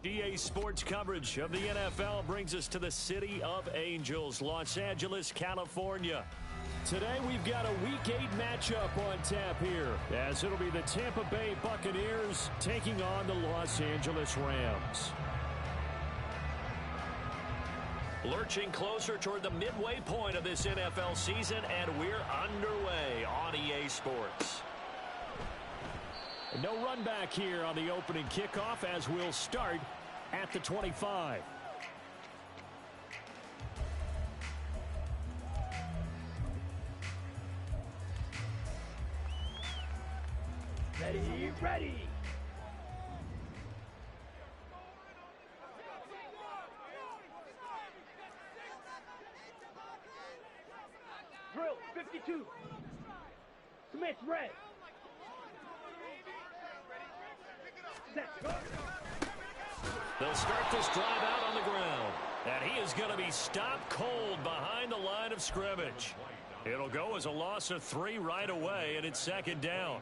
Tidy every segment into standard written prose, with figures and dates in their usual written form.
EA Sports coverage of the NFL brings us to the City of Angels, Los Angeles, California. Today we've got a Week 8 matchup on tap here, as it'll be the Tampa Bay Buccaneers taking on the Los Angeles Rams. Lurching closer toward the midway point of this NFL season, and we're underway on EA Sports. No run back here on the opening kickoff, as we'll start at the 25. Ready. Drill, 52. Smith, red. They'll start this drive out on the ground. And he is going to be stopped cold behind the line of scrimmage. It'll go as a loss of 3 right away, and it's second down.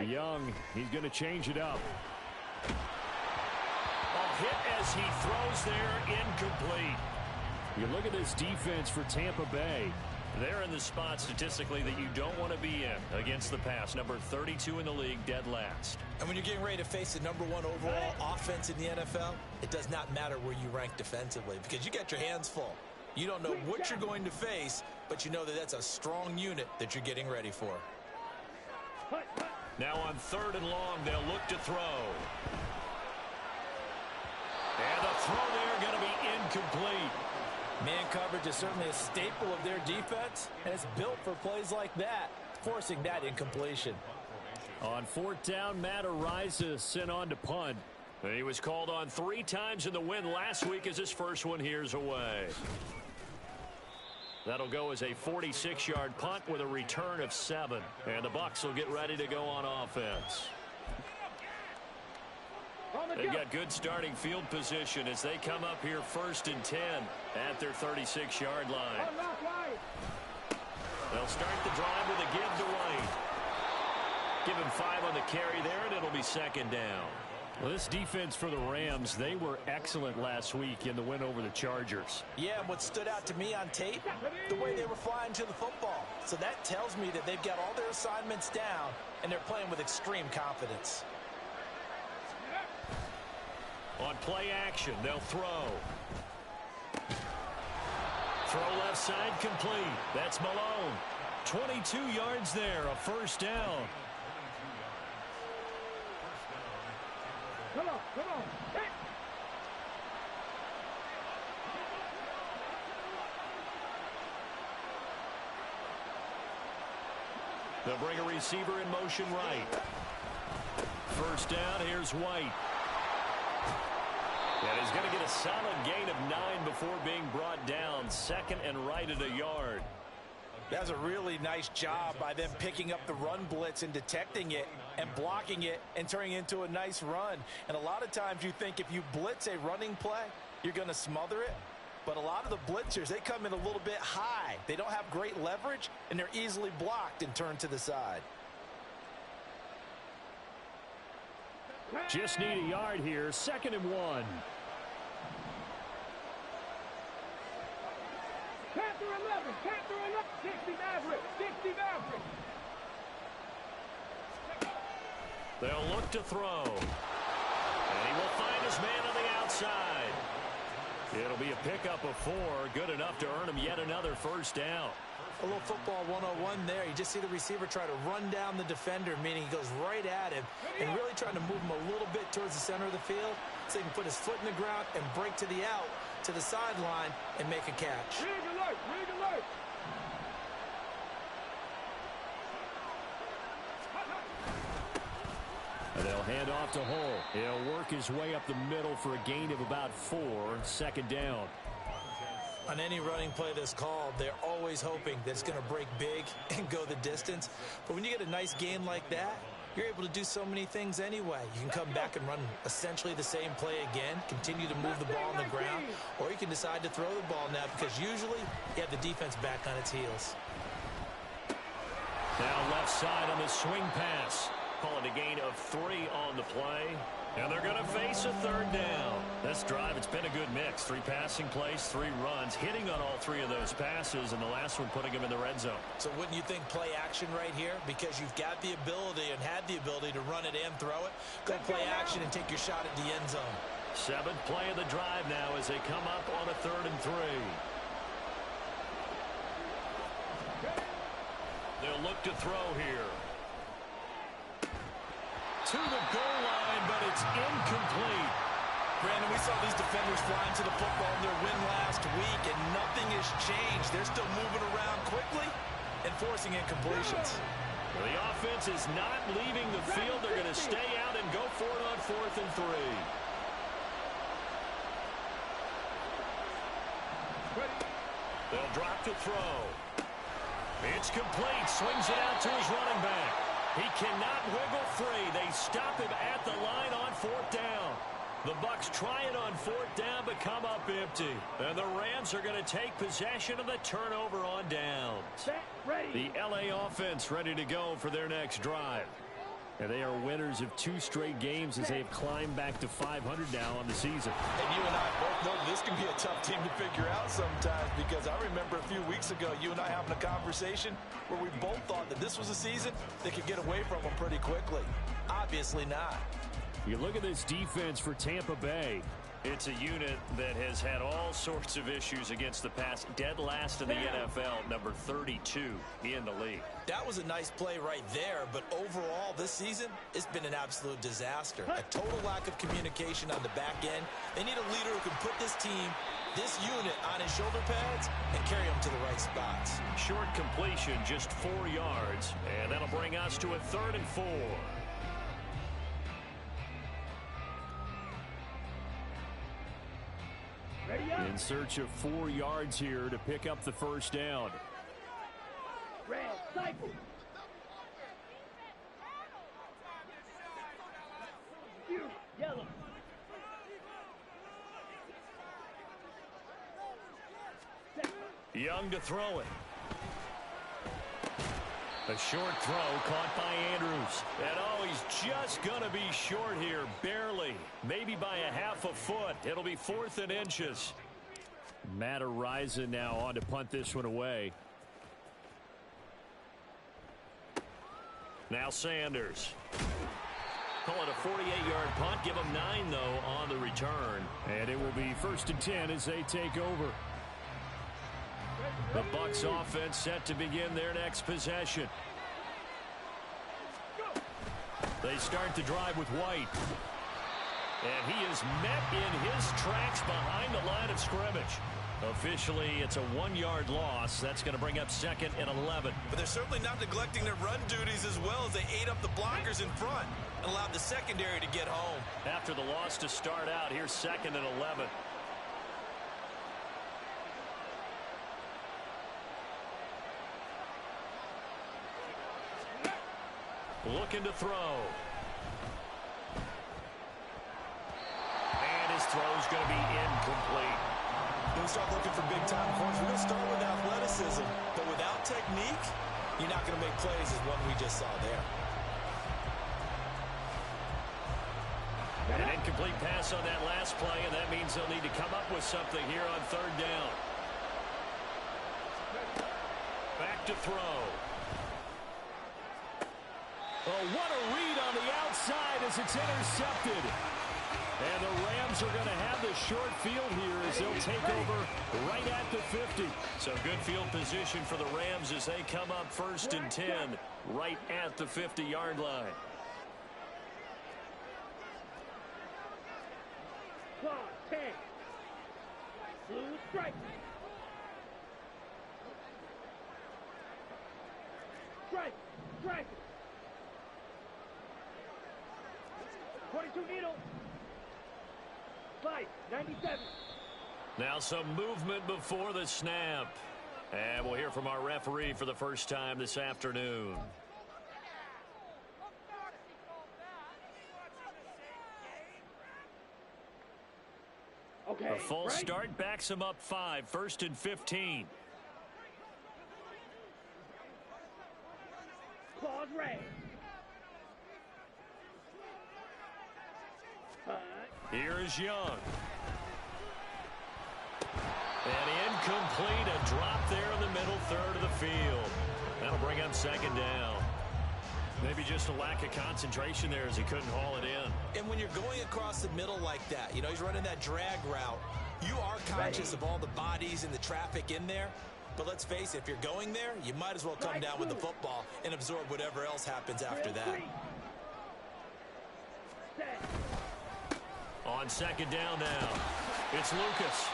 Young, he's going to change it up. A hit as he throws there, incomplete. You look at this defense for Tampa Bay. They're in the spot statistically that you don't want to be in against the pass. Number 32 in the league, dead last. And when you're getting ready to face the #1 overall offense in the NFL, it does not matter where you rank defensively because you got your hands full. You don't know what you're going to face, but you know that that's a strong unit that you're getting ready for. Now on 3rd and long, they'll look to throw. And the throw there going to be incomplete. Man coverage is certainly a staple of their defense, and it's built for plays like that, forcing that incompletion. On 4th down, Matt Araiza sent on to punt. He was called on 3 times in the win last week as his first one here's away. That'll go as a 46-yard punt with a return of 7. And the Bucs will get ready to go on offense. They've got good starting field position as they come up here 1st and 10 at their 36-yard line. They'll start the drive with a give to White. Give him 5 on the carry there, and it'll be second down. Well, this defense for the Rams, they were excellent last week in the win over the Chargers. Yeah, and what stood out to me on tape, the way they were flying to the football. So that tells me that they've got all their assignments down, and they're playing with extreme confidence. On play action, they'll throw. Throw left side complete. That's Malone. 22 yards there, a first down. Come on. Hey. They'll bring a receiver in motion right. First down, here's White. And he's going to get a solid gain of 9 before being brought down. 2nd and right at a yard. That's a really nice job by them picking up the run blitz and detecting it and blocking it and turning it into a nice run. And a lot of times you think if you blitz a running play, you're going to smother it. But a lot of the blitzers, they come in a little bit high. They don't have great leverage, and they're easily blocked and turned to the side. Just need a yard here. 2nd and 1. Panther 11. 60 Maverick. They'll look to throw. And he will find his man on the outside. It'll be a pickup of 4. Good enough to earn him yet another first down. A little football 101 there. You just see the receiver try to run down the defender, meaning he goes right at him and really trying to move him a little bit towards the center of the field so he can put his foot in the ground and break to the out, to the sideline, and make a catch. Rig alert. They'll hand off to Hull. He'll work his way up the middle for a gain of about 4. 2nd down. On any running play that's called, they're always hoping that it's going to break big and go the distance. But when you get a nice gain like that, you're able to do so many things anyway. You can come back and run essentially the same play again, continue to move the ball on the ground, or you can decide to throw the ball now because usually you have the defense back on its heels. Now left side on the swing pass. Call it a gain of 3 on the play. And they're going to face a third down. This drive, it's been a good mix. 3 passing plays, 3 runs, hitting on all 3 of those passes, and the last one putting them in the red zone. So wouldn't you think play action right here? Because you've got the ability and had the ability to run it and throw it. Go play action and take your shot at the end zone. 7th play of the drive now as they come up on a 3rd and 3. They'll look to throw here. To the goal line, but it's incomplete. Brandon, we saw these defenders flying to the football in their win last week, and nothing has changed. They're still moving around quickly and forcing incompletions. Well, the offense is not leaving the field. They're going to stay out and go for it on 4th and 3. They'll drop to throw. It's complete. Swings it out to his running back. He cannot wiggle free. They stop him at the line on 4th down. The Bucs try it on 4th down, but come up empty. And the Rams are going to take possession of the turnover on downs. The LA offense ready to go for their next drive. And they are winners of 2 straight games as they have climbed back to 500 now on the season. And you and I both know this can be a tough team to figure out sometimes, because I remember a few weeks ago you and I having a conversation where we both thought that this was a season that could get away from them pretty quickly. Obviously not. You look at this defense for Tampa Bay. It's a unit that has had all sorts of issues against the pass. Dead last in the NFL, number 32 in the league. That was a nice play right there, but overall this season, it's been an absolute disaster. A total lack of communication on the back end. They need a leader who can put this team, this unit, on his shoulder pads and carry them to the right spots. Short completion, just 4 yards, and that'll bring us to a 3rd and 4. In search of 4 yards here to pick up the first down. Red, cycle. Yellow. Young to throw it. A short throw caught by Andrews. And oh, he's just going to be short here, barely. Maybe by a half a foot. It'll be 4th and inches. Matt Araiza now on to punt this one away. Now Sanders. Call it a 48-yard punt. Give them 9, though, on the return. And it will be 1st and 10 as they take over. The Bucs offense set to begin their next possession. They start the drive with White. And he is met in his tracks behind the line of scrimmage. Officially, it's a 1-yard loss. That's going to bring up 2nd and 11. But they're certainly not neglecting their run duties as well, as they ate up the blockers in front and allowed the secondary to get home. After the loss to start out, here's 2nd and 11. Looking to throw. And his throw's going to be incomplete. When we start looking for big-time corners, we're going to start with athleticism. But without technique, you're not going to make plays as one we just saw there. An incomplete pass on that last play, and that means they'll need to come up with something here on 3rd down. Back to throw. Oh, what a read on the outside as it's intercepted. And the Rams are going to have the short field here as they'll take over right at the 50. So good field position for the Rams as they come up 1st and 10 right at the 50-yard line. Clock, 10. Blue strike. Strike. Strike. 22 needle. 97. Now some movement before the snap. And we'll hear from our referee for the first time this afternoon. Okay. A false right. start backs him up 5, 1st and 15. Claws red. Here is Young. And incomplete. A drop there in the middle third of the field. That'll bring up 2nd down. Maybe just a lack of concentration there as he couldn't haul it in. And when you're going across the middle like that, you know, he's running that drag route, you are conscious of all the bodies and the traffic in there. But let's face it, if you're going there, you might as well come down with the football and absorb whatever else happens after that. On 2nd down now, it's Lucas.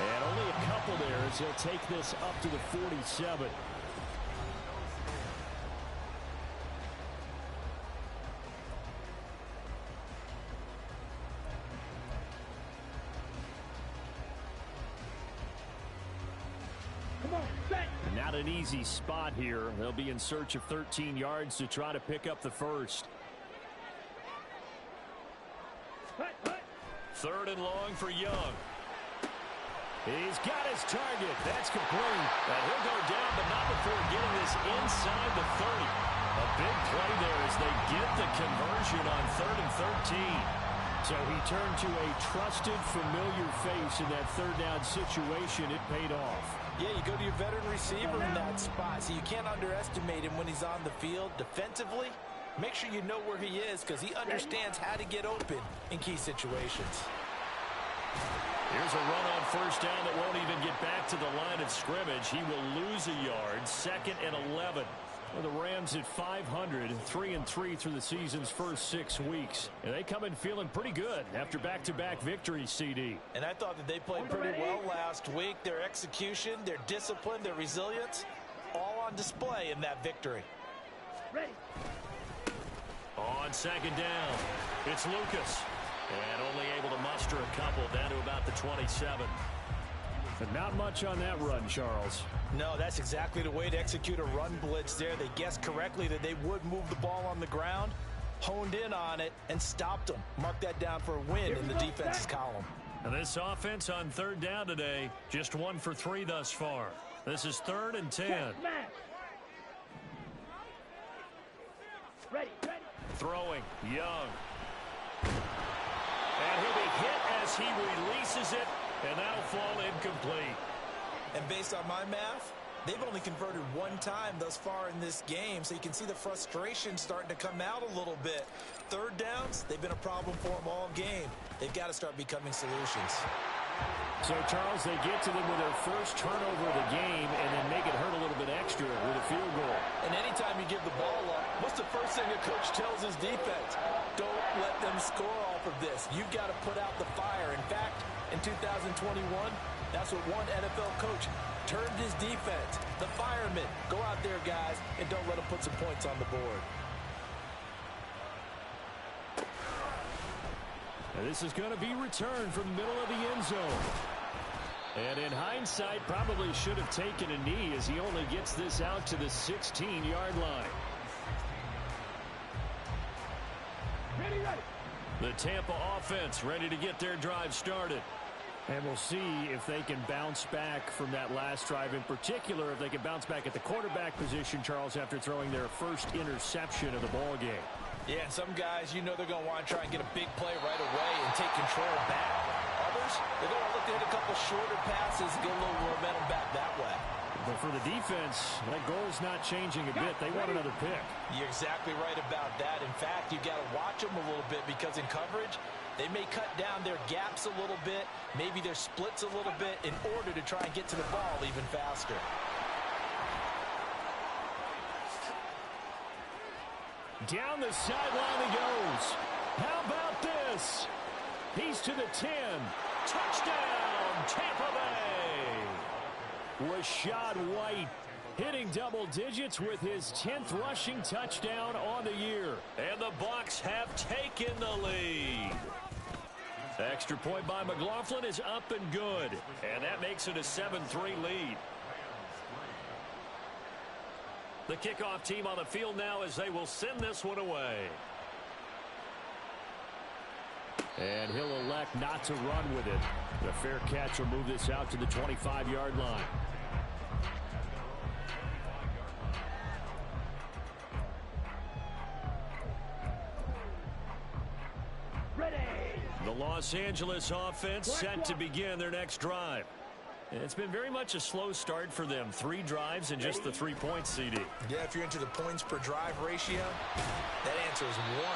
And only a couple there as he'll take this up to the 47. Not an easy spot here. They'll be in search of 13 yards to try to pick up the first. 3rd and long for Young. He's got his target. That's complete. And he'll go down, but not before getting this inside the 30. A big play there as they get the conversion on 3rd and 13. So he turned to a trusted, familiar face in that 3rd down situation. It paid off. Yeah, you go to your veteran receiver in that spot, so you can't underestimate him when he's on the field. Defensively, make sure you know where he is because he understands how to get open in key situations. Here's a run on 1st down that won't even get back to the line of scrimmage. He will lose a yard. 2nd and 11. Well, the Rams at 500, 3-3 through the season's first 6 weeks. And they come in feeling pretty good after back-to-back victories, CD. And I thought that they played pretty well last week. Their execution, their discipline, their resilience, all on display in that victory. Ready. On 2nd down, it's Lucas. And only able to muster a couple down to about the 27. But not much on that run, Charles. No, that's exactly the way to execute a run blitz there. They guessed correctly that they would move the ball on the ground, honed in on it, and stopped them. Mark that down for a win in the defense's column. And this offense on 3rd down today, just 1 for 3 thus far. This is 3rd and 10. Ready. Throwing, Young. And he'll be hit as he releases it, and that'll fall incomplete. And based on my math, they've only converted 1 time thus far in this game, so you can see the frustration starting to come out a little bit. 3rd downs, they've been a problem for them all game. They've got to start becoming solutions. So, Charles, they get to them with their first turnover of the game and then make it hurt a little bit extra with a field goal. And anytime you give the ball up, what's the first thing a coach tells his defense? Don't let them score off of this. You've got to put out the fire. In fact, in 2021, that's what one NFL coach turned his defense. The firemen. Go out there, guys, and don't let them put some points on the board. And this is going to be returned from the middle of the end zone. And in hindsight, probably should have taken a knee as he only gets this out to the 16-yard line. Ready. The Tampa offense ready to get their drive started. And we'll see if they can bounce back from that last drive. In particular, if they can bounce back at the quarterback position, Charles, after throwing their first interception of the ball game. Yeah, and some guys, you know they're going to want to try and get a big play right away and take control back. Others, they're going to look to hit a couple shorter passes and get a little momentum back that way. But for the defense, that goal's not changing a bit. They want another pick. You're exactly right about that. In fact, you've got to watch them a little bit because in coverage, they may cut down their gaps a little bit, maybe their splits a little bit in order to try and get to the ball even faster. Down the sideline he goes. How about this? He's to the 10. Touchdown, Tampa Bay. Rachaad White hitting double digits with his 10th rushing touchdown on the year. And the Bucs have taken the lead. Extra point by McLaughlin is up and good. And that makes it a 7-3 lead. The kickoff team on the field now as they will send this one away. And he'll elect not to run with it. The fair catch will move this out to the 25-yard line. Ready. The Los Angeles offense set to begin their next drive. It's been very much a slow start for them. 3 drives and just the 3 points, CD. Yeah, if you're into the points per drive ratio, that answer is 1.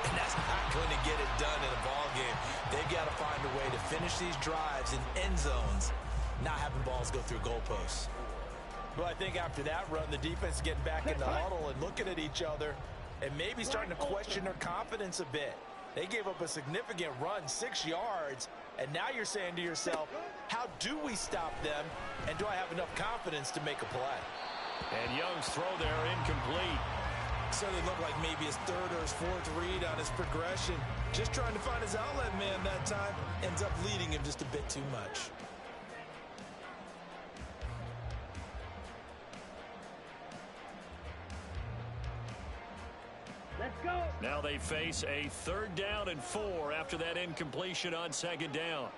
And that's not going to get it done in a ball game. They've got to find a way to finish these drives in end zones, not having balls go through goalposts. Well, I think after that run, the defense is getting back in the huddle and looking at each other and maybe starting to question their confidence a bit. They gave up a significant run, 6 yards, and now you're saying to yourself, how do we stop them, and do I have enough confidence to make a play? And Young's throw there incomplete. So they look like maybe his 3rd or his 4th read on his progression. Just trying to find his outlet man that time. Ends up leading him just a bit too much. Let's go. Now they face a 3rd down and 4 after that incompletion on 2nd down.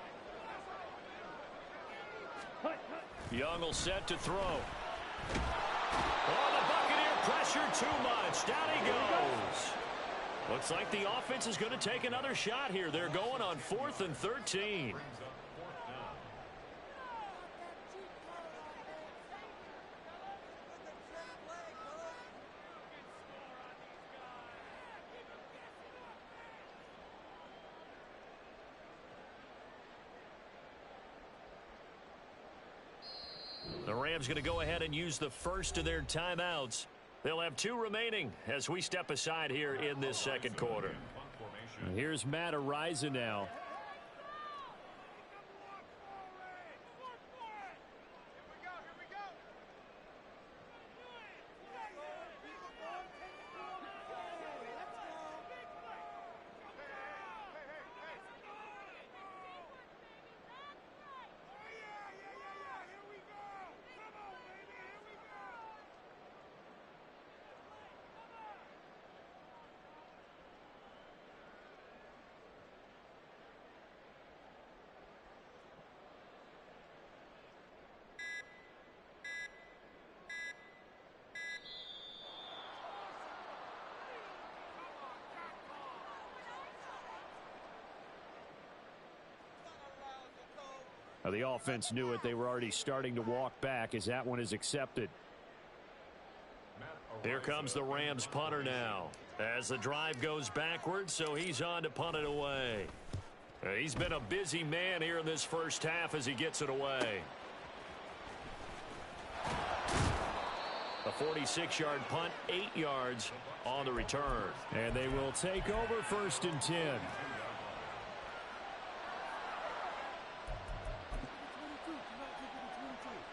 Young will set to throw. Oh, the Buccaneer pressure too much. Down he goes. Looks like the offense is going to take another shot here. They're going on 4th and 13. The Rams going to go ahead and use the first of their timeouts. They'll have 2 remaining as we step aside here in this 2nd quarter. And here's Matt Araiza now. Now the offense knew it. They were already starting to walk back as that one is accepted. Here comes the Rams punter now as the drive goes backwards, so he's on to punt it away. He's been a busy man here in this first half as he gets it away. A 46-yard punt, 8 yards on the return. And they will take over 1st and 10.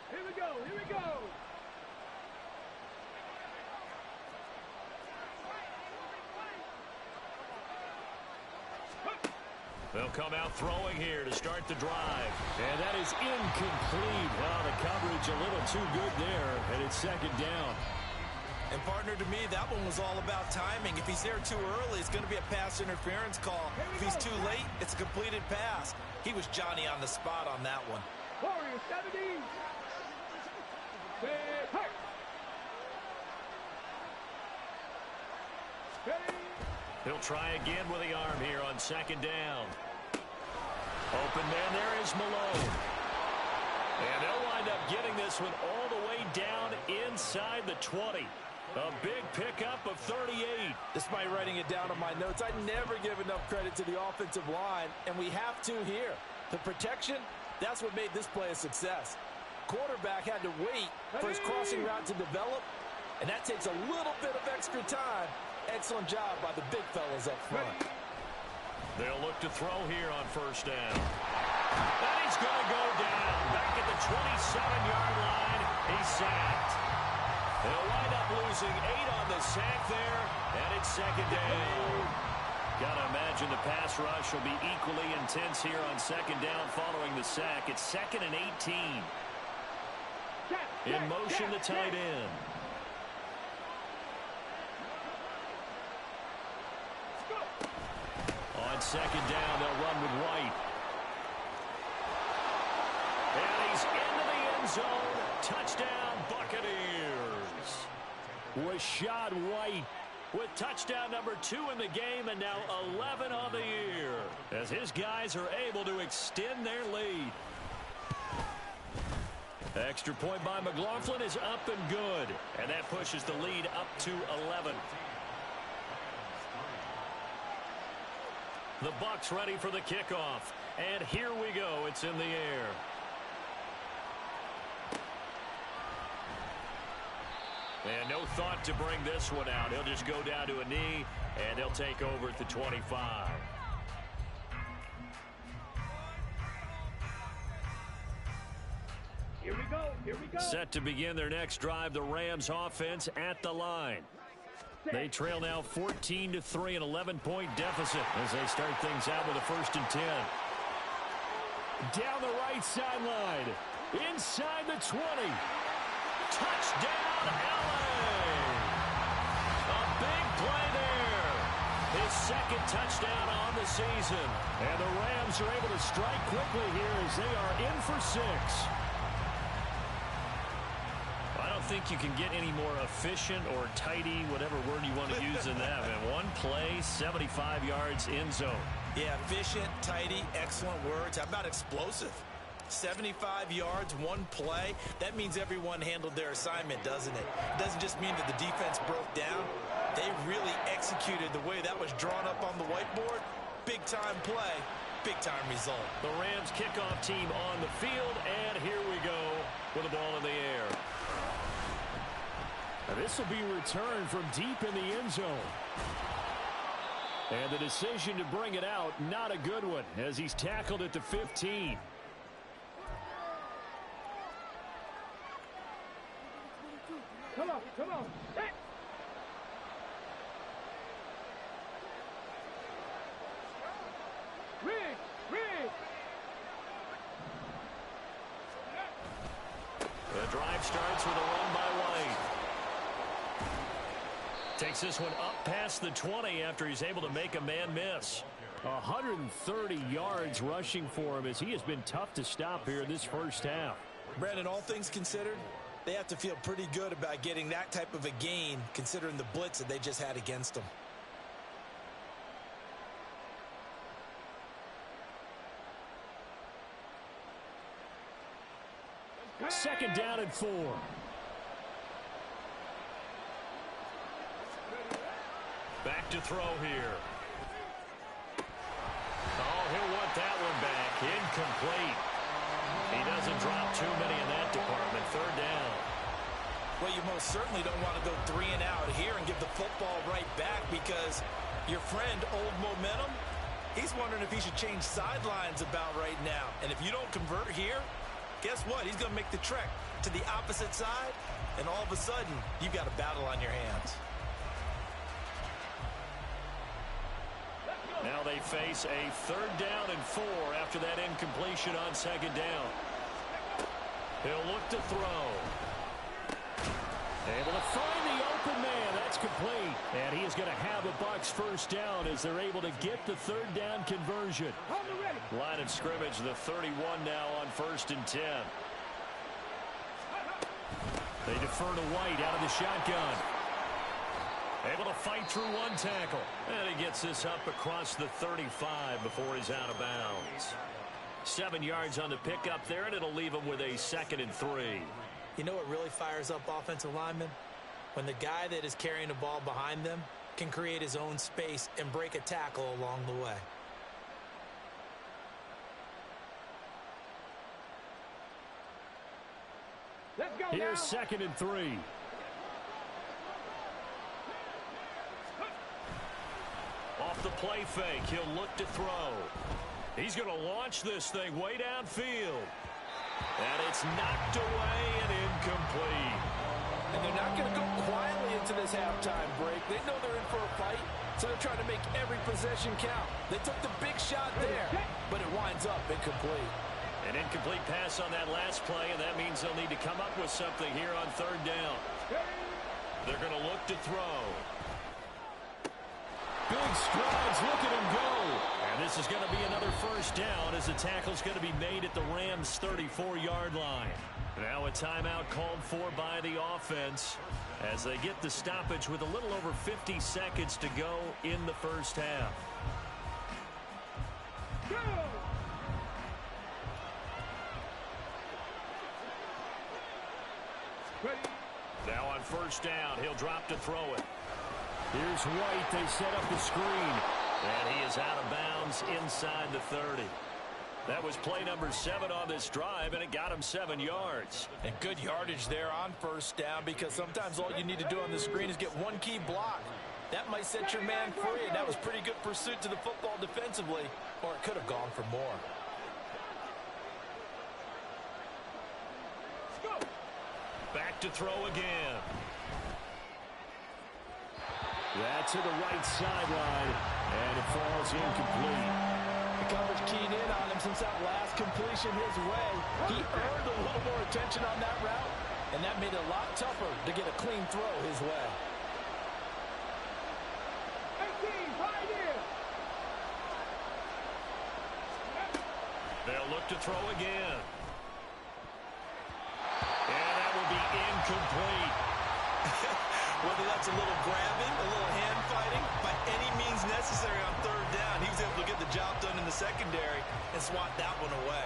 Here we go. Here we go. They'll come out throwing here to start the drive. And that is incomplete. Well, the coverage a little too good there, and it's 2nd down. And partner, to me, that one was all about timing. If he's there too early, it's going to be a pass interference call. If he's too late, it's a completed pass. He was Johnny on the spot on that one. Warrior 70. He'll try again with the arm here on 2nd down. Open man there is Malone. And they'll wind up getting this one all the way down inside the 20. A big pickup of 38. Despite writing it down on my notes, I never give enough credit to the offensive line, and we have to here. The protection, that's what made this play a success. Quarterback had to wait for his crossing route to develop, and that takes a little bit of extra time. Excellent job by the big fellas up front. They'll look to throw here on 1st down. And he's going to go down. Back at the 27-yard line. He's sacked. They'll wind up losing 8 on the sack there, and it's 2nd down. Got to imagine the pass rush will be equally intense here on 2nd down following the sack. It's 2nd and 18. In motion, the tight end. On on second down, they'll run with White. And he's into the end zone. Touchdown, Buccaneers. Rachaad White with touchdown number 2 in the game, and now 11 on the year, as his guys are able to extend their lead. Extra point by McLaughlin is up and good, and that pushes the lead up to 11. The Bucs ready for the kickoff, and here we go. It's in the air. And no thought to bring this one out. He'll just go down to a knee, and they'll take over at the 25. Here we go. Here we go. Set to begin their next drive, the Rams offense at the line. They trail now 14-3, an 11-point deficit as they start things out with a 1st and 10. Down the right sideline, inside the 20. Touchdown, LA! A big play there. His 2nd touchdown on the season. And the Rams are able to strike quickly here as they are in for 6. I don't think you can get any more efficient or tidy, whatever word you want to use in that. And one play, 75 yards in zone. Yeah, efficient, tidy, excellent words. How about explosive? 75 yards, one play. That means everyone handled their assignment, doesn't it? It doesn't just mean that the defense broke down. They really executed the way that was drawn up on the whiteboard. Big-time play, big-time result. The Rams kickoff team on the field, and here we go with the ball in the air. Now this will be returned from deep in the end zone. And the decision to bring it out, not a good one, as he's tackled at the 15. Come on, come on. Hey. Rig. The drive starts with a run by White. Takes this one up past the 20 after he's able to make a man miss. 130 yards rushing for him as he has been tough to stop here in this first half. Brandon, all things considered, they have to feel pretty good about getting that type of a gain considering the blitz that they just had against them. Second down and 4. Back to throw here. Oh, he'll want that one back. Incomplete. He doesn't drop too many in that department. 3rd down. Well, you most certainly don't want to go 3 and out here and give the football right back because your friend, Old Momentum, he's wondering if he should change sidelines about right now. And if you don't convert here, guess what? He's going to make the trek to the opposite side, and all of a sudden, you've got a battle on your hands. Now they face a 3rd down and 4 after that incompletion on 2nd down. He'll look to throw. Able to find the open man. That's complete. And he is going to have a Bucs 1st down as they're able to get the 3rd down conversion. Line of scrimmage, the 31 now on 1st and 10. They defer to White out of the shotgun. Able to fight through one tackle. And he gets this up across the 35 before he's out of bounds. 7 yards on the pickup there, and it'll leave him with a 2nd and 3. You know what really fires up offensive linemen? When the guy that is carrying the ball behind them can create his own space and break a tackle along the way. Let's go. Here's now. 2nd and 3. Off the play fake, he'll look to throw. He's going to launch this thing way downfield. And it's knocked away and incomplete. And they're not going to go quietly into this halftime break. They know they're in for a fight, so they're trying to make every possession count. They took the big shot there, but it winds up incomplete. An incomplete pass on that last play, and that means they'll need to come up with something here on 3rd down. They're going to look to throw. Big strides, look at him go. And And this is going to be another first down as the tackle's going to be made at the Rams' 34-yard line. Now a timeout called for by the offense as they get the stoppage with a little over 50 seconds to go in the first half. Go! Ready. Now on first down, he'll drop to throw it. Here's White. They set up the screen. And he is out of bounds inside the 30. That was play number 7 on this drive, and it got him 7 yards. And good yardage there on first down, because sometimes all you need to do on the screen is get one key block. That might set your man free, and that was pretty good pursuit to the football defensively, or it could have gone for more. Back to throw again. That's to the right sideline, and it falls incomplete. The coverage keyed in on him since that last completion his way. He earned a little more attention on that route, and that made it a lot tougher to get a clean throw his way. 18, right here. They'll look to throw again. And that will be incomplete. Whether that's a little grabbing, a little hand fighting, by any means necessary on third down, he was able to get the job done in the secondary and swat that one away.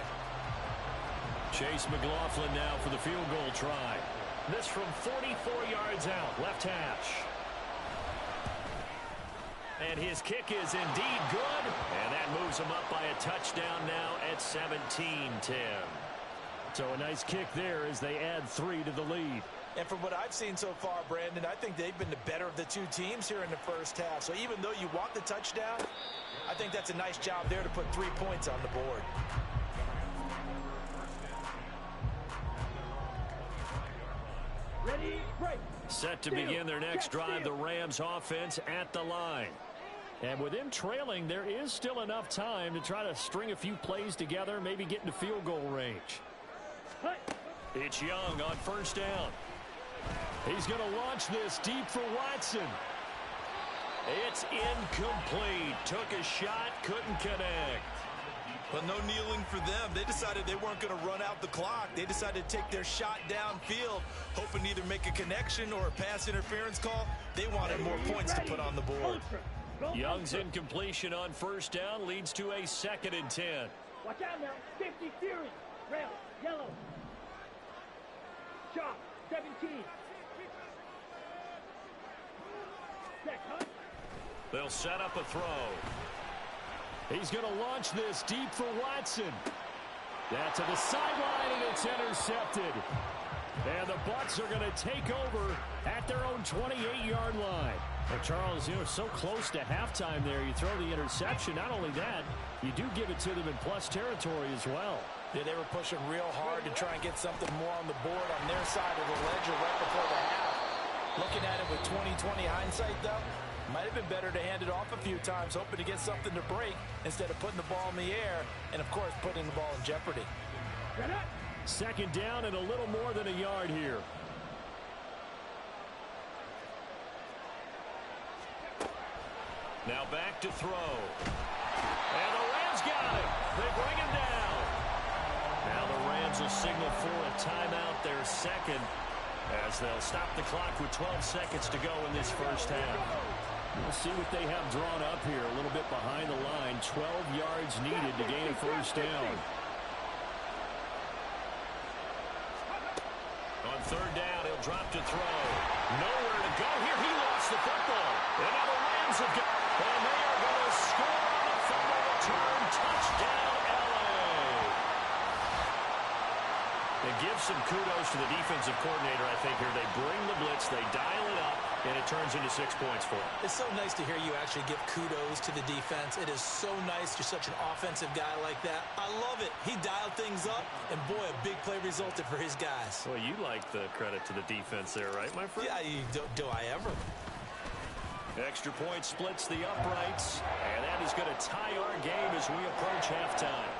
Chase McLaughlin now for the field goal try. This from 44 yards out, left hash. And his kick is indeed good, and that moves him up by a touchdown now at 17-10. So a nice kick there as they add 3 to the lead. And from what I've seen so far, Brandon, I think they've been the better of the two teams here in the first half. So even though you want the touchdown, I think that's a nice job there to put 3 points on the board. Ready, break. Set to begin their next drive, the Rams offense at the line. And with them trailing, there is still enough time to try to string a few plays together, maybe get into field goal range. It's Young on first down. He's going to launch this deep for Watson. It's incomplete. Took a shot, couldn't connect. But no kneeling for them. They decided they weren't going to run out the clock. They decided to take their shot downfield, hoping to either make a connection or a pass interference call. They wanted more points to put on the board. Young's incompletion on first down leads to a 2nd and 10. Watch out now. 50 Fury. Red, yellow. Shot. 17. Check, huh? They'll set up a throw. He's going to launch this deep for Watson. That's to the sideline, and it's intercepted. And the Bucs are going to take over at their own 28-yard line. Well, Charles, so close to halftime there. You throw the interception. Not only that, you do give it to them in plus territory as well. Yeah, they were pushing real hard to try and get something more on the board on their side of the ledger right before the half. Looking at it with 20/20 hindsight, though, might have been better to hand it off a few times, hoping to get something to break instead of putting the ball in the air and, of course, putting the ball in jeopardy. 2nd down and a little more than a yard here. Now back to throw. And the Rams got him. They bring him down. Now the Rams will signal for a timeout, their 2nd, as they'll stop the clock with 12 seconds to go in this first half. We'll see what they have drawn up here. A little bit behind the line. 12 yards needed to gain a first down. On third down, he'll drop to throw. Nowhere to go here. He lost the football. And now the Rams have got, and they are going to score on a fumble return. Touchdown, LA. And give some kudos to the defensive coordinator, I think, here. They bring the blitz, they dial it up, and it turns into 6 points for them. It's so nice to hear you actually give kudos to the defense. It is so nice you're such an offensive guy like that. I love it. He dialed things up, and boy, a big play resulted for his guys. Well, you like the credit to the defense there, right, my friend? Yeah, do I ever? Extra point splits the uprights, and that is going to tie our game as we approach halftime.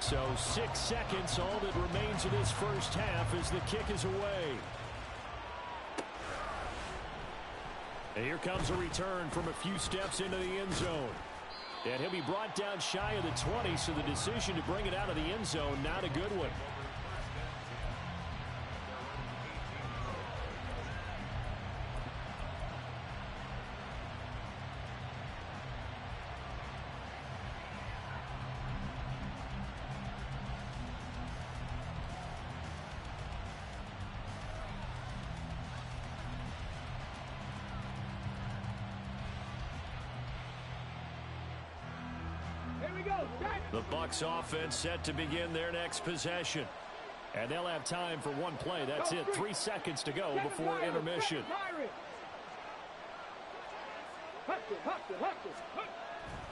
So 6 seconds, all that remains of this first half as the kick is away. And here comes a return from a few steps into the end zone. And he'll be brought down shy of the 20, so the decision to bring it out of the end zone, not a good one. The Bucs offense set to begin their next possession. And they'll have time for one play. That's it. 3 seconds to go before intermission.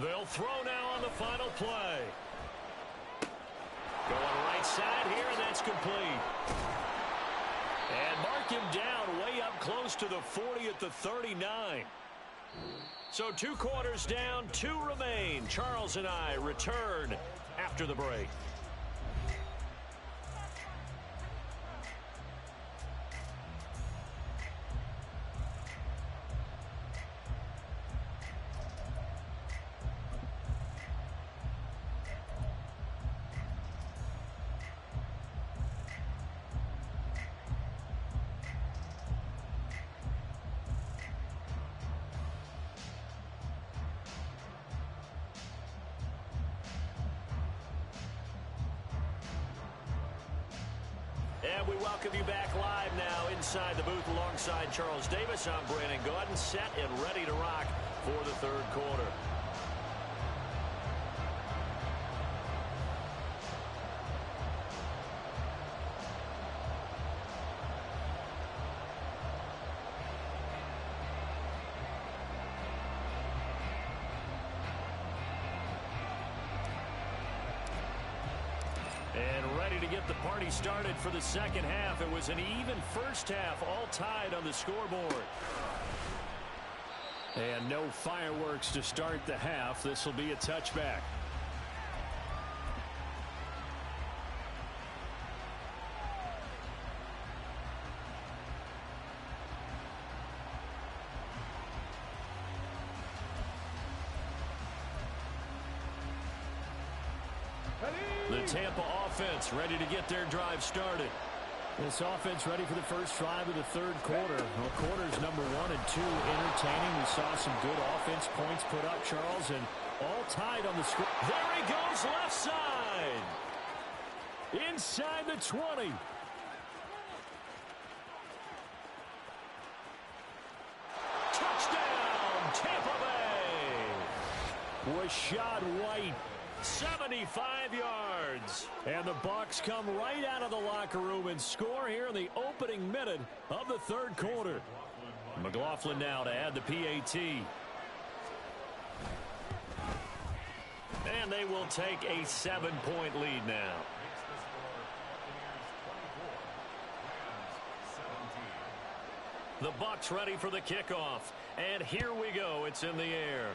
They'll throw now on the final play. Going right side here, and that's complete. And mark him down way up close to the 40 at the 39. So 2 quarters down, 2 remain. Charles and I return after the break. And we welcome you back live now inside the booth alongside Charles Davis. I'm Brandon Gaudin, set and ready to rock for the third quarter. To get the party started for the second half. It was an even first half, all tied on the scoreboard. And no fireworks to start the half. This will be a touchback. The Tampa offense ready to get their drive started. This offense ready for the first drive of the third quarter. Well, quarters number 1 and 2 entertaining. We saw some good offense points put up, Charles, and all tied on the score. There he goes, left side. Inside the 20. Touchdown, Tampa Bay. Rashad White. 75 yards. And the Bucs come right out of the locker room and score here in the opening minute of the third quarter. McLaughlin now to add the PAT. And they will take a 7-point lead now. The Bucs ready for the kickoff. And here we go. It's in the air.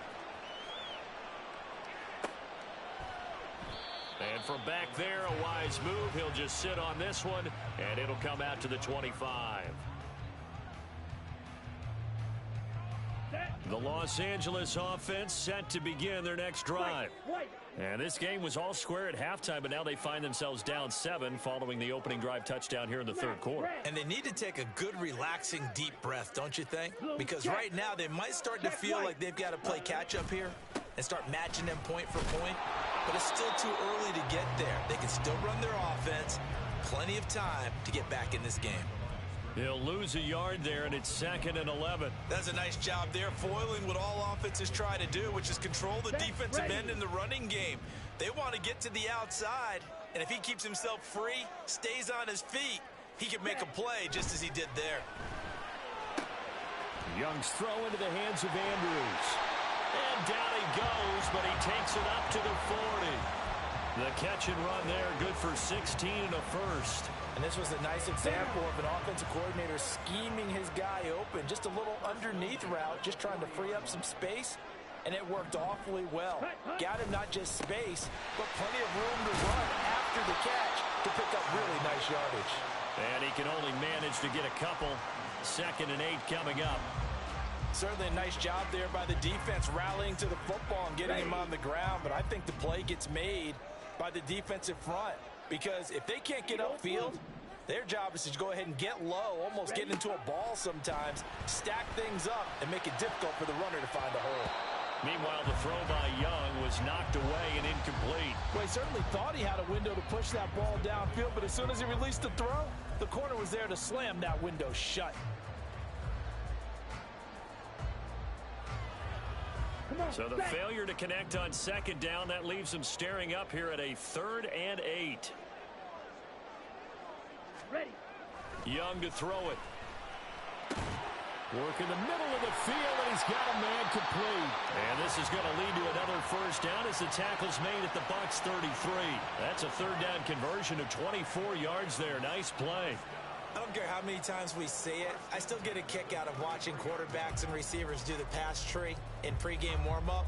And from back there, a wise move. He'll just sit on this one, and it'll come out to the 25. The Los Angeles offense set to begin their next drive. And this game was all square at halftime, but now they find themselves down 7 following the opening drive touchdown here in the third quarter. And they need to take a good, relaxing, deep breath, don't you think? Because right now they might start to feel like they've got to play catch-up here and start matching them point for point. But it's still too early to get there. They can still run their offense. Plenty of time to get back in this game. He'll lose a yard there, and it's 2nd and 11. That's a nice job there, foiling what all offenses try to do, which is control the defensive end in the running game. They want to get to the outside, and if he keeps himself free, stays on his feet, he can make a play just as he did there. Young's throw into the hands of Andrews. And down he goes, but he takes it up to the 40. The catch and run there, good for 16 and a first. And this was a nice example of an offensive coordinator scheming his guy open. Just a little underneath route, just trying to free up some space, and it worked awfully well. Got him not just space, but plenty of room to run the catch to pick up really nice yardage. And he can only manage to get a couple. 2nd and 8 coming up. Certainly a nice job there by the defense rallying to the football and getting him on the ground. But I think the play gets made by the defensive front. Because if they can't get upfield, their job is to go ahead and get low, almost get into a ball sometimes, stack things up, and make it difficult for the runner to find a hole. Meanwhile, the throw by Young was knocked away and incomplete. Well, he certainly thought he had a window to push that ball downfield, but as soon as he released the throw, the corner was there to slam that window shut. So the failure to connect on 2nd down, that leaves them staring up here at a 3rd and 8. Ready. Young to throw it. Work in the middle of the field, and he's got a man complete. And this is going to lead to another 1st down as the tackle's made at the Bucs 33. That's a 3rd down conversion of 24 yards there. Nice play. I don't care how many times we see it. I still get a kick out of watching quarterbacks and receivers do the pass tree in pregame warm-up.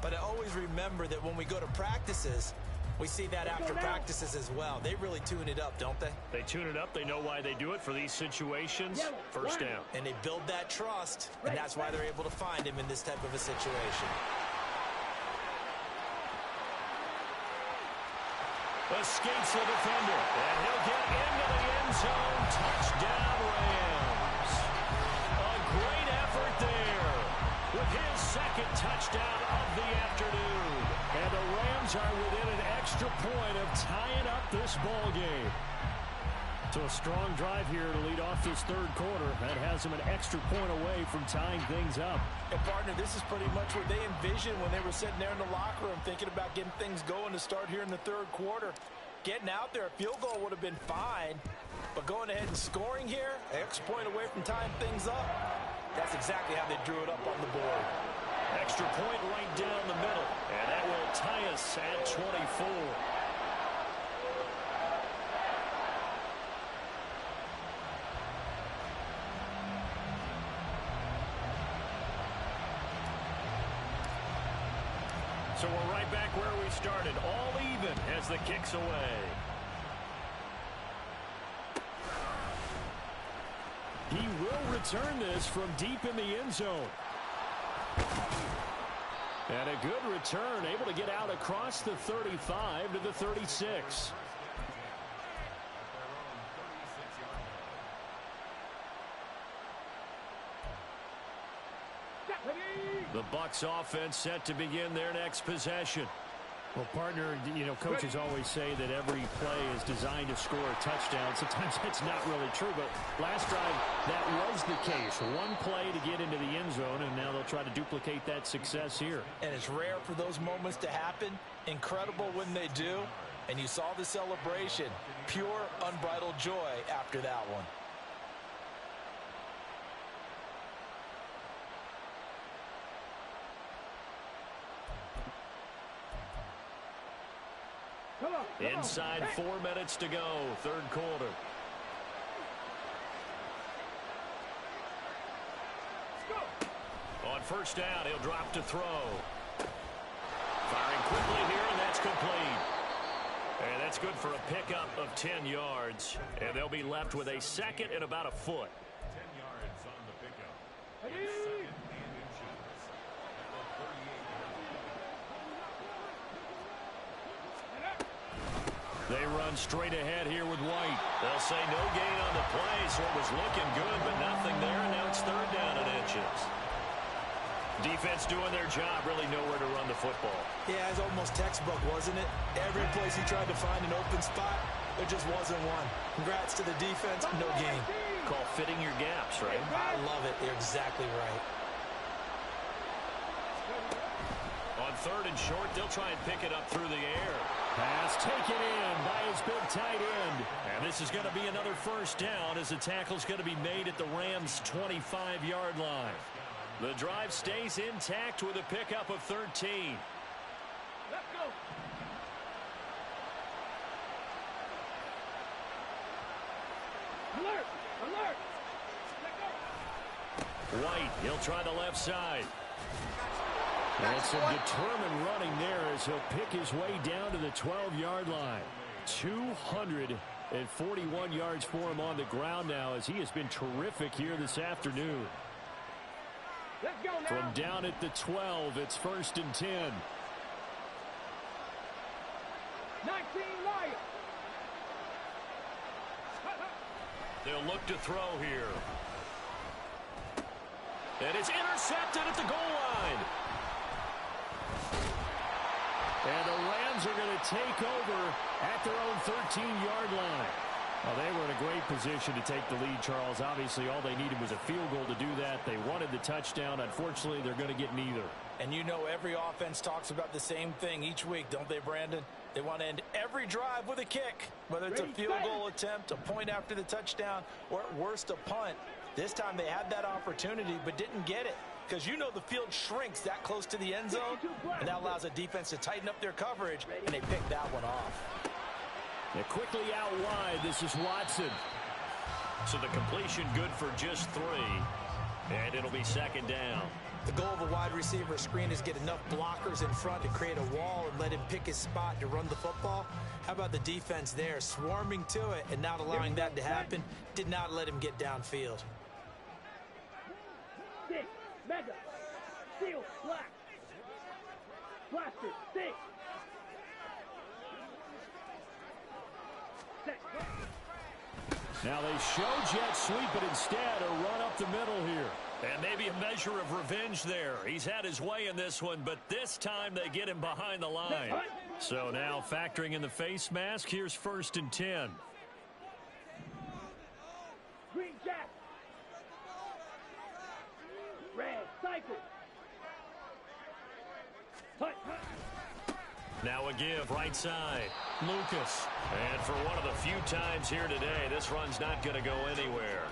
But I always remember that when we go to practices, we see that after practices as well. They really tune it up, don't they? They tune it up. They know why they do it for these situations. 1st down. And they build that trust, and that's why they're able to find him in this type of a situation. Escapes the defender, and he'll get into the end zone. Touchdown, Rams. A great effort there with his 2nd touchdown of the afternoon. And the Rams are within an extra point of tying up this ball game. So a strong drive here to lead off this 3rd quarter. That has them an extra point away from tying things up. And, partner, this is pretty much what they envisioned when they were sitting there in the locker room thinking about getting things going to start here in the 3rd quarter. Getting out there, a field goal would have been fine. But going ahead and scoring here, an extra point away from tying things up, that's exactly how they drew it up on the board. Extra point right down the middle. And that will tie us at 24. So we're right back where we started, all even as the kick's away. He will return this from deep in the end zone. And a good return, able to get out across the 35 to the 36. The Bucs offense set to begin their next possession. Well, partner, you know, coaches always say that every play is designed to score a touchdown. Sometimes that's not really true, but last drive, that was the case. One play to get into the end zone, and now they'll try to duplicate that success here. And it's rare for those moments to happen. Incredible when they do. And you saw the celebration. Pure, unbridled joy after that one. Inside 4 minutes to go, 3rd quarter. On 1st down, he'll drop to throw. Firing quickly here, and that's complete. And that's good for a pickup of 10 yards. And they'll be left with a 2nd and about a foot. 10 yards on the pickup. They run straight ahead here with White. They'll say no gain on the play, so it was looking good, but nothing there. And now it's 3rd down and inches. Defense doing their job, really nowhere to run the football. Yeah, it's almost textbook, wasn't it? Every place he tried to find an open spot, there just wasn't one. Congrats to the defense, no gain. Call fitting your gaps, right? I love it. You're exactly right. On 3rd and short, they'll try and pick it up through the air. Pass taken in by his big tight end. And this is going to be another 1st down as the tackle's going to be made at the Rams' 25-yard line. The drive stays intact with a pickup of 13. Let's go. Alert! Alert! Let go. White, he'll try the left side. And some determined running there as he'll pick his way down to the 12-yard line. 241 yards for him on the ground now, as he has been terrific here this afternoon. Let's go now. From down at the 12, it's 1st and 10. 19 Lions. They'll look to throw here. And it's intercepted at the goal line. And the Rams are going to take over at their own 13-yard line. Well, they were in a great position to take the lead, Charles. Obviously, all they needed was a field goal to do that. They wanted the touchdown. Unfortunately, they're going to get neither. And you know every offense talks about the same thing each week, don't they, Brandon? They want to end every drive with a kick, whether it's a field goal attempt, a point after the touchdown, or at worst a punt. This time they had that opportunity but didn't get it, because you know the field shrinks that close to the end zone, and that allows a defense to tighten up their coverage, and they picked that one off. They're quickly out wide. This is Watson. So the completion good for just 3. And it'll be 2nd down. The goal of a wide receiver screen is get enough blockers in front to create a wall and let him pick his spot to run the football. How about the defense there, swarming to it and not allowing that to happen? Did not let him get downfield. 6, mega, steel, black, blaster, 6. Now they show jet sweep, but instead a run up the middle here. And maybe a measure of revenge there. He's had his way in this one, but this time they get him behind the line. So now factoring in the face mask, here's 1st and 10. Green jack. Red cycle. Hut, hut. Now a give right side. Lucas. And for one of the few times here today, this run's not going to go anywhere.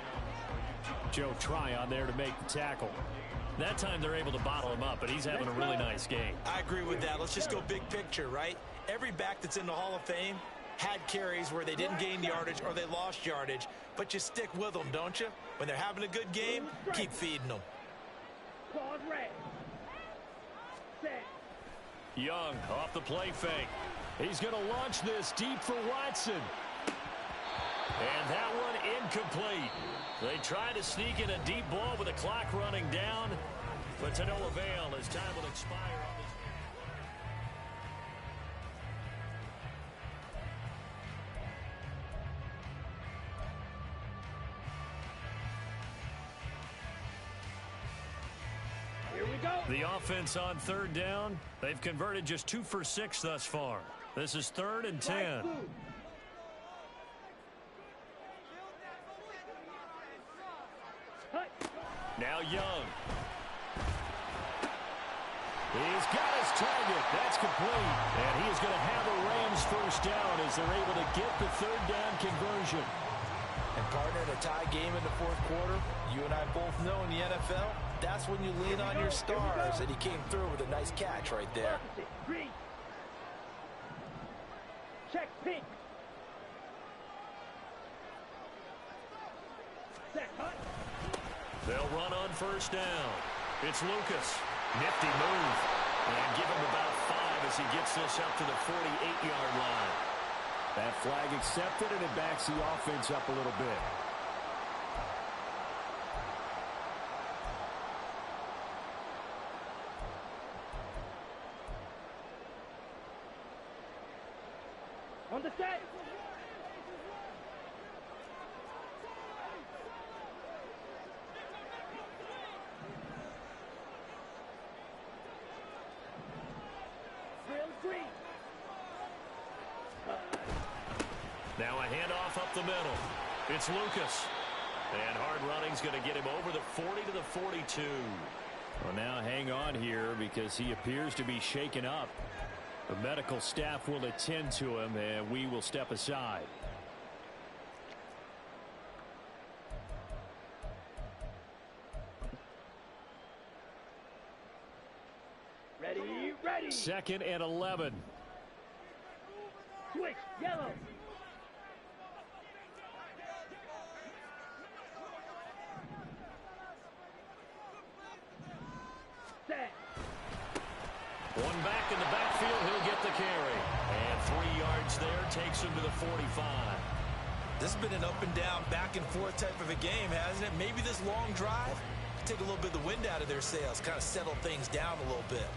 Joe Tryon there to make the tackle. That time they're able to bottle him up, but he's having a really nice game. I agree with that. Let's just go big picture, right? Every back that's in the Hall of Fame had carries where they didn't gain yardage or they lost yardage, but you stick with them, don't you? When they're having a good game, keep feeding them. Claws red. Set. Young off the play fake. He's going to launch this deep for Watson. And that one incomplete. They try to sneak in a deep ball with the clock running down, but to no avail as time will expire on this. Here we go. The offense on 3rd down, they've converted just 2 for 6 thus far. This is 3rd and 10. Now Young. He's got his target. That's complete. And he is going to have a Rams 1st down as they're able to get the 3rd down conversion. And partner, in a tie game in the 4th quarter, you and I both know in the NFL, that's when you lean on your stars, and he came through with a nice catch right there. Green. Check pink. Set hut. They'll run on 1st down. It's Lucas. Nifty move. And give him about 5 as he gets this up to the 48-yard line. That flag accepted, and it backs the offense up a little bit. On the set. Green. Now a handoff up the middle. It's Lucas. And hard running's going to get him over the 40 to the 42. Well, now hang on here because he appears to be shaken up. The medical staff will attend to him, and we will step aside. Ready, ready. 2nd and 11. Switch, yellow. Set. One back in the backfield, he'll get the carry. And 3 yards there takes him to the 45. This has been an up and down, back and forth type of a game, hasn't it? Maybe this long drive take a little bit of the wind out of their sails, kind of settle things down a little bit.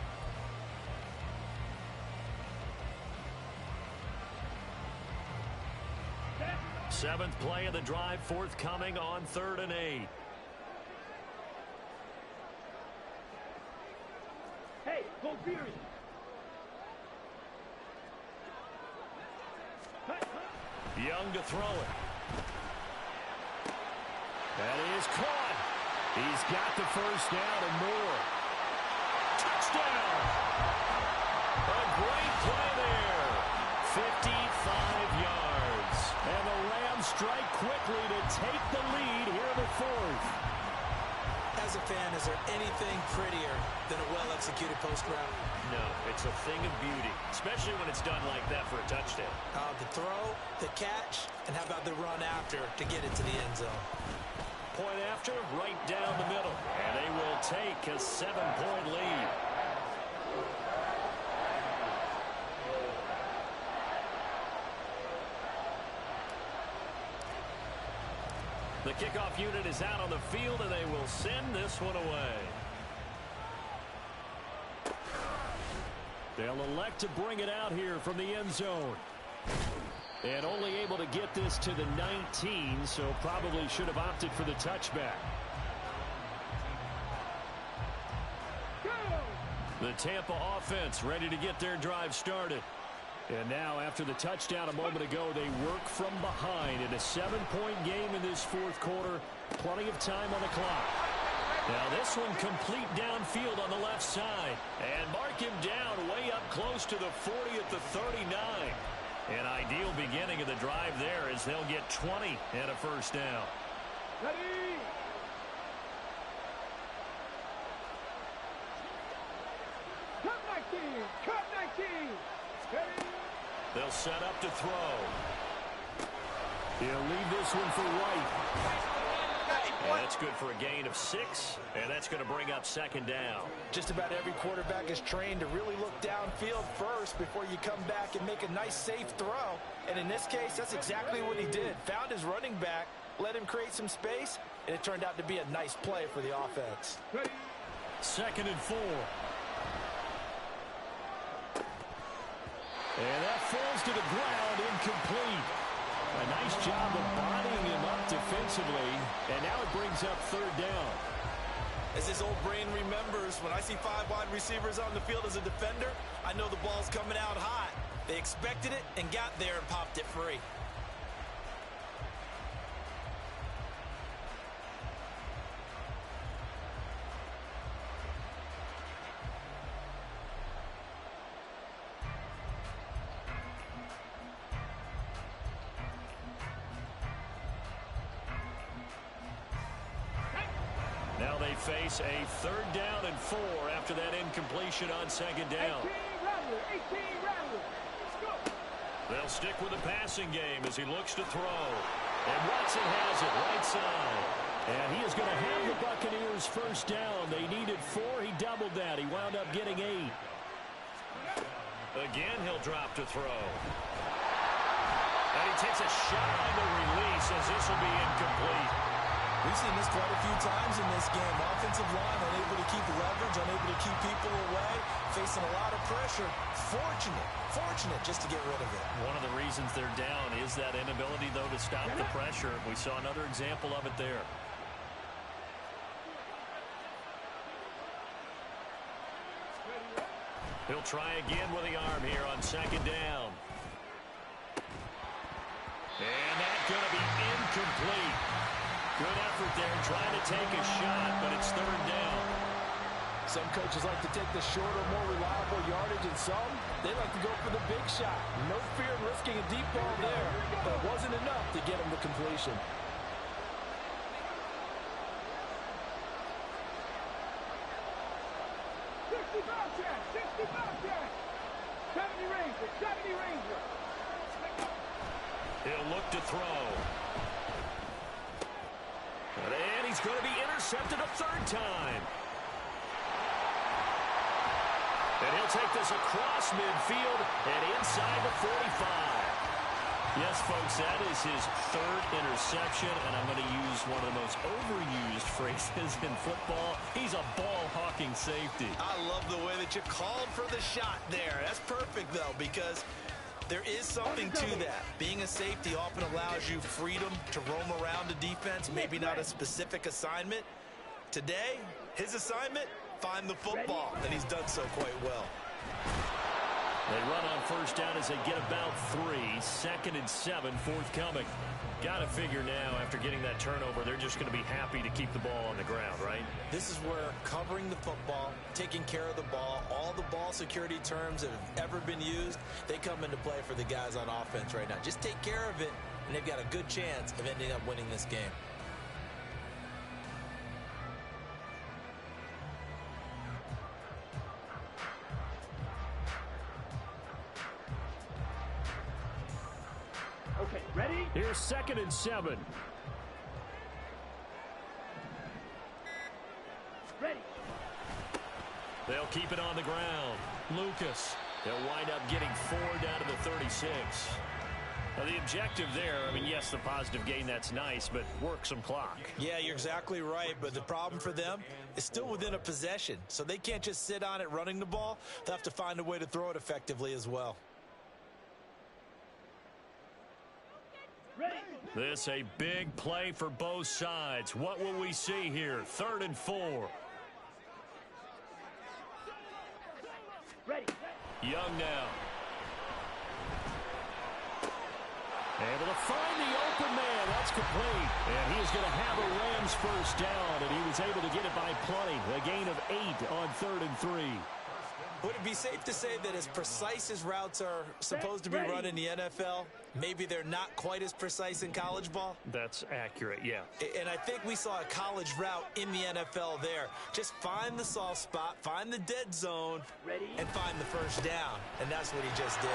Seventh play of the drive forthcoming on 3rd and 8. Hey, go period. Young to throw it. That is caught. He's got the first down and more. Touchdown. A great play there. 55 yards. And the Rams strike quickly to take the lead here in the 4th. As a fan, is there anything prettier than a well-executed post route? No, it's a thing of beauty, especially when it's done like that for a touchdown. The throw, the catch, and how about the run after to get it to the end zone? Point after, right down the middle. And they will take a 7-point lead. The kickoff unit is out on the field, and they will send this one away. They'll elect to bring it out here from the end zone. And only able to get this to the 19, so probably should have opted for the touchback. The Tampa offense ready to get their drive started. And now, after the touchdown a moment ago, they work from behind in a 7-point game in this 4th quarter. Plenty of time on the clock. Now this one complete downfield on the left side. And mark him down way up close to the 40 at the 39. An ideal beginning of the drive there as they'll get 20 and a first down. Ready. Cut 19. Cut 19. Ready. They'll set up to throw. He'll leave this one for White. And that's good for a gain of 6, and that's going to bring up 2nd down. Just about every quarterback is trained to really look downfield first before you come back and make a nice, safe throw. And in this case, that's exactly what he did. Found his running back, let him create some space, and it turned out to be a nice play for the offense. Ready. 2nd and 4. And that falls to the ground, incomplete. A nice job of bodying him up defensively, and now it brings up 3rd down. As this old brain remembers, when I see 5 wide receivers on the field as a defender, I know the ball's coming out hot. They expected it and got there and popped it free. Now they face a 3rd down and 4 after that incompletion on 2nd down. 18 Rattler. 18 Rattler. Let's go. They'll stick with the passing game as he looks to throw. And Watson has it right side. And he is going to have the Buccaneers first down. They needed 4. He doubled that. He wound up getting 8. Again, he'll drop to throw. And he takes a shot on the release as this will be incomplete. We've seen this quite a few times in this game. Offensive line unable to keep leverage, unable to keep people away, facing a lot of pressure. Fortunate just to get rid of it. One of the reasons they're down is that inability, though, to stop the pressure. We saw another example of it there. He'll try again with the arm here on 2nd down. And that's going to be incomplete. Good effort there trying to take a shot, but it's 3rd down. Some coaches like to take the shorter, more reliable yardage, and some, they like to go for the big shot. No fear of risking a deep ball there, but it wasn't enough to get him the completion. He'll look to throw. And he's going to be intercepted a 3rd time. And he'll take this across midfield and inside the 45. Yes, folks, that is his third interception, and I'm going to use one of the most overused phrases in football. He's a ball-hawking safety. I love the way that you called for the shot there. That's perfect, though, because there is something to that. Being a safety often allows you freedom to roam around the defense, maybe not a specific assignment. Today, his assignment, find the football, and he's done so quite well. They run on first down as they get about 3. 2nd and 7 forthcoming. Got to figure now, after getting that turnover, they're just going to be happy to keep the ball on the ground, right? This is where covering the football, taking care of the ball, all the ball security terms that have ever been used, they come into play for the guys on offense right now. Just take care of it, and they've got a good chance of ending up winning this game. Okay, ready? Here's 2nd and 7. Ready. They'll keep it on the ground. Lucas. They'll wind up getting 4 down to the 36. Now, the objective there, I mean, yes, the positive gain, that's nice, but work some clock. Yeah, you're exactly right, but the problem for them is still within a possession, so they can't just sit on it running the ball. They'll have to find a way to throw it effectively as well. Ready. This a big play for both sides. What will we see here? 3rd and 4. Ready. Young now. Able to find the open man. That's complete. And he is going to have a Rams first down, and he was able to get it by plenty. A gain of 8 on 3rd and 3. Would it be safe to say that as precise as routes are supposed to be run in the NFL, maybe they're not quite as precise in college ball? That's accurate, yeah. And I think we saw a college route in the NFL there. Just find the soft spot, find the dead zone, and find the first down. And that's what he just did.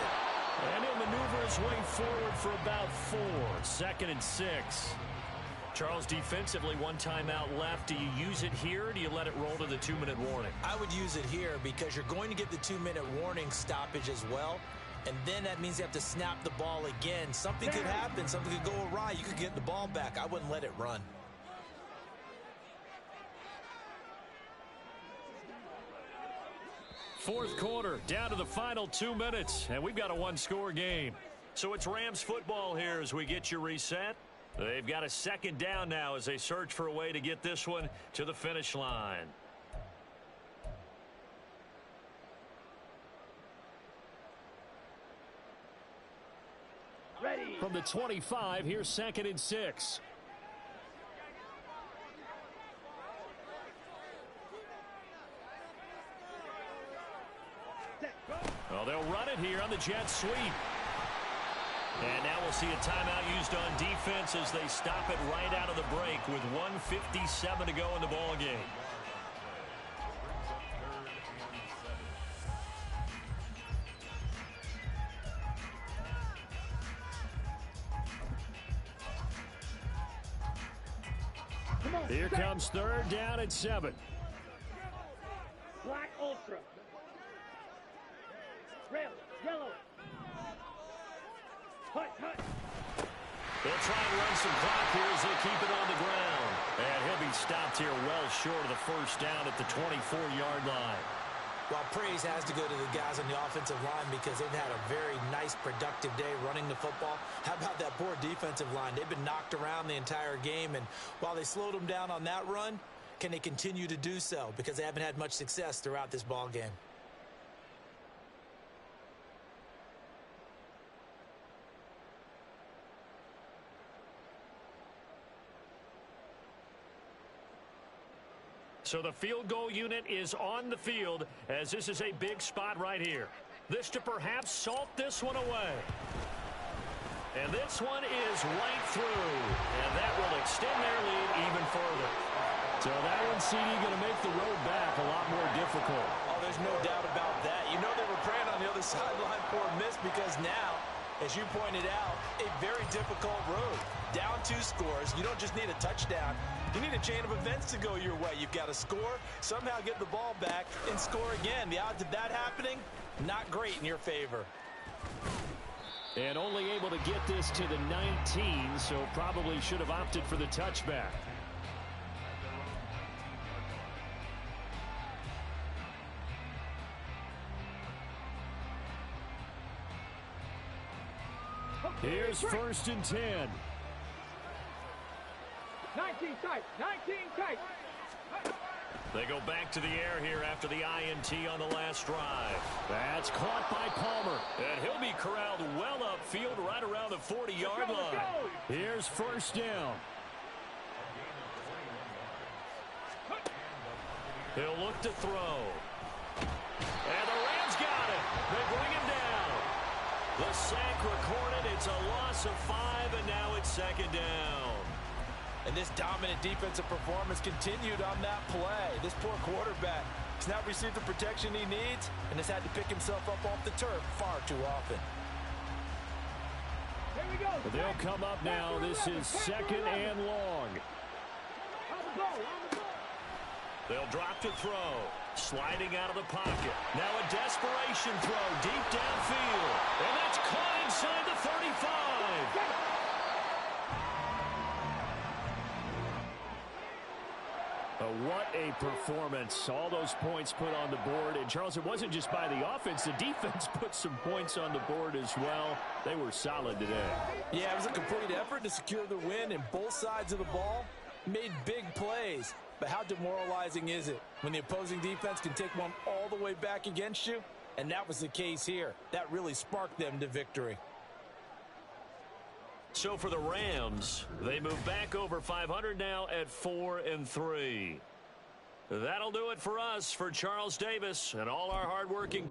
And he'll maneuver his way forward for about 4. 2nd and 6. Charles, defensively, 1 timeout left. Do you use it here, or do you let it roll to the 2-minute warning? I would use it here because you're going to get the 2-minute warning stoppage as well. And then that means you have to snap the ball again. Something could happen. Something could go awry. You could get the ball back. I wouldn't let it run. Fourth quarter, down to the final 2 minutes, and we've got a 1-score game. So it's Rams football here as we get you reset. They've got a 2nd down now as they search for a way to get this one to the finish line. Ready. From the 25, here's 2nd and 6. Well, they'll run it here on the jet sweep. And now we'll see a timeout used on defense as they stop it right out of the break with 1:57 to go in the ball game. Here comes 3rd down and 7. Black Ultra. Red, yellow. Hut, hut. They'll try and run some clock here as they keep it on the ground. And he'll be stopped here well short of the first down at the 24-yard line. Well, praise has to go to the guys on the offensive line because they've had a very nice, productive day running the football. How about that poor defensive line? They've been knocked around the entire game, and while they slowed them down on that run, can they continue to do so? Because they haven't had much success throughout this ball game. So the field goal unit is on the field as this is a big spot right here. This to perhaps salt this one away. And this one is right through. And that will extend their lead even further. So that one, CD, going to make the road back a lot more difficult. Oh, there's no doubt about that. You know they were praying on the other sideline for a miss because now, as you pointed out, a very difficult road. Down 2 scores. You don't just need a touchdown. You need a chain of events to go your way. You've got to score, somehow get the ball back, and score again. The odds of that happening, not great in your favor. And only able to get this to the 19, so probably should have opted for the touchback. Here's 1st and 10. 19 tight. 19 tight. They go back to the air here after the INT on the last drive. That's caught by Palmer. And he'll be corralled well upfield right around the 40-yard line. Here's 1st down. He'll look to throw. And the Rams got it. They bring him down. The sack recorded. It's a loss of 5, and now it's 2nd down. And this dominant defensive performance continued on that play. This poor quarterback has not received the protection he needs and has had to pick himself up off the turf far too often. Here we go. They'll come up now. This is 2nd and long. On the ball. On the ball. They'll drop to throw. Sliding out of the pocket. Now a desperation throw deep downfield. And that's caught inside the 35. What a performance. All those points put on the board. And, Charles, it wasn't just by the offense. The defense put some points on the board as well. They were solid today. Yeah, it was a complete effort to secure the win, and both sides of the ball made big plays. But how demoralizing is it when the opposing defense can take one all the way back against you? And that was the case here. That really sparked them to victory. So for the Rams, they move back over 500 now at 4-3. That'll do it for us. For Charles Davis and all our hardworking